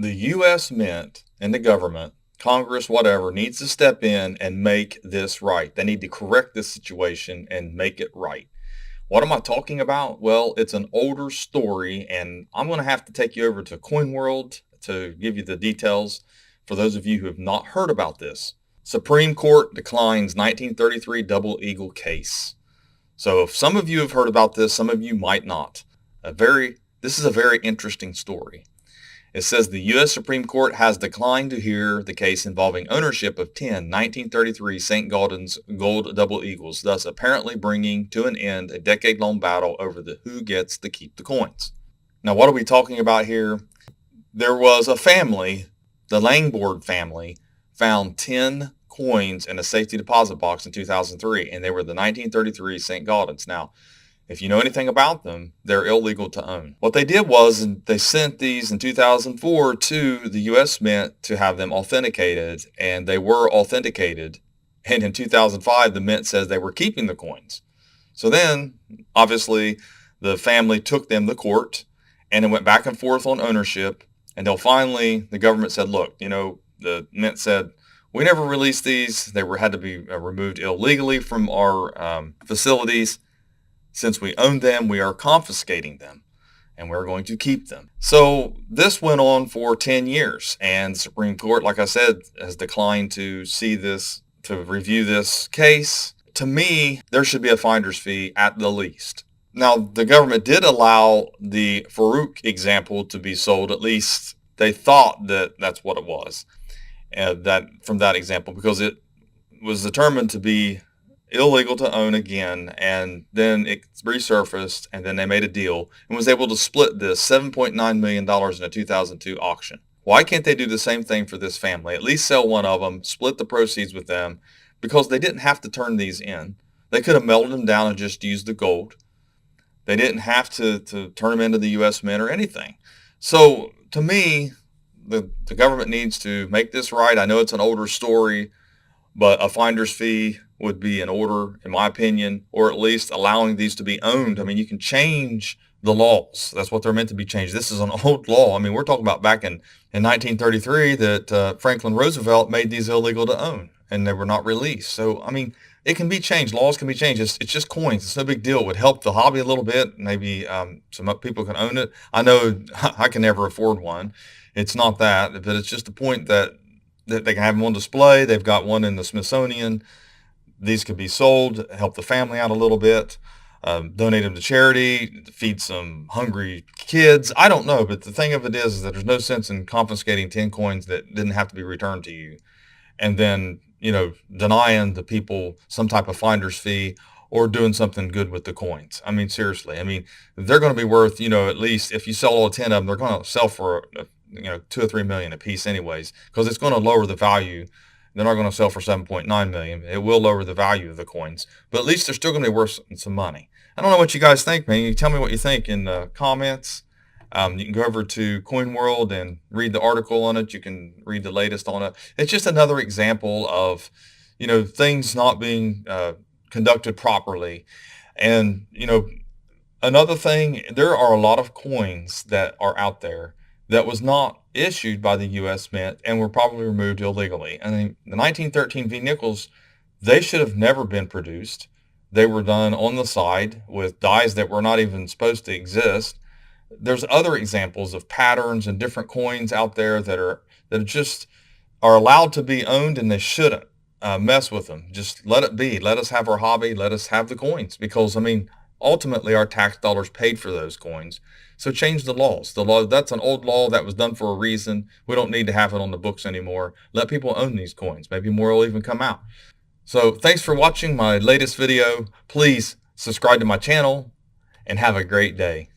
The U.S. Mint and the government, Congress, whatever, needs to step in and make this right. They need to correct this situation and make it right. What am I talking about? Well, it's an older story, and I'm going to have to take you over to CoinWorld to give you the details for those of you who have not heard about this. Supreme Court declines 1933 Double Eagle case. So if some of you have heard about this, some of you might not. This is a very interesting story. It says the U.S. Supreme Court has declined to hear the case involving ownership of 10 1933 St. Gaudens gold double eagles, thus apparently bringing to an end a decade-long battle over who gets to keep the coins. Now, what are we talking about here? There was a family, the Langboard family, found 10 coins in a safety deposit box in 2003, and they were the 1933 St. Gaudens. Now, if you know anything about them, they're illegal to own. What they did was they sent these in 2004 to the U.S. Mint to have them authenticated, and they were authenticated. And in 2005, the Mint says they were keeping the coins. So then, obviously, the family took them to court, and it went back and forth on ownership, until finally the government said, look, the Mint said, we never released these. They had to be removed illegally from our facilities. Since we own them, we are confiscating them, and we're going to keep them. So this went on for 10 years, and the Supreme Court, like I said, has declined to review this case. To me, there should be a finder's fee at the least. Now, the government did allow the Farouk example to be sold. At least they thought that that's what it was, from that example, because it was determined to be illegal to own again, and then it resurfaced, and then they made a deal and was able to split this $7.9 million in a 2002 auction. Why can't they do the same thing for this family? At least sell one of them, split the proceeds with them, because they didn't have to turn these in. They could have melted them down and just used the gold. They didn't have to turn them into the U.S. Mint or anything. So to me, the government needs to make this right. I know it's an older story, but a finder's fee would be in order, in my opinion, or at least allowing these to be owned. I mean, you can change the laws. That's what they're meant to be changed. This is an old law. I mean, we're talking about back in 1933 that Franklin Roosevelt made these illegal to own, and they were not released. So, I mean, it can be changed. Laws can be changed. It's just coins. It's no big deal. It would help the hobby a little bit. Maybe some people can own it. I know I can never afford one. It's not that, but it's just the point that they can have them on display. They've got one in the Smithsonian. These could be sold, help the family out a little bit, donate them to charity, feed some hungry kids. I don't know, but the thing of it is that there's no sense in confiscating 10 coins that didn't have to be returned to you, and then, denying the people some type of finder's fee or doing something good with the coins. I mean, seriously. I mean, they're going to be worth, at least if you sell all 10 of them, they're going to sell for, 2 or 3 million a piece anyways, because it's going to lower the value. They're not going to sell for 7.9 million. It will lower the value of the coins, but at least they're still going to be worth some money. I don't know what you guys think, man. You tell me what you think in the comments. You can go over to CoinWorld and read the article on it. You can read the latest on it. It's just another example of, things not being conducted properly. And, another thing, there are a lot of coins that are out there that was not issued by the U.S. Mint and were probably removed illegally. And the 1913 V nickels, they should have never been produced. They were done on the side with dyes that were not even supposed to exist. There's other examples of patterns and different coins out there that just are allowed to be owned, and they shouldn't mess with them. Just let it be. Let us have our hobby. Let us have the coins, because, ultimately our tax dollars paid for those coins. So change the laws. That's an old law that was done for a reason. We don't need to have it on the books anymore. Let people own these coins. Maybe more will even come out. So thanks for watching my latest video. Please subscribe to my channel and have a great day.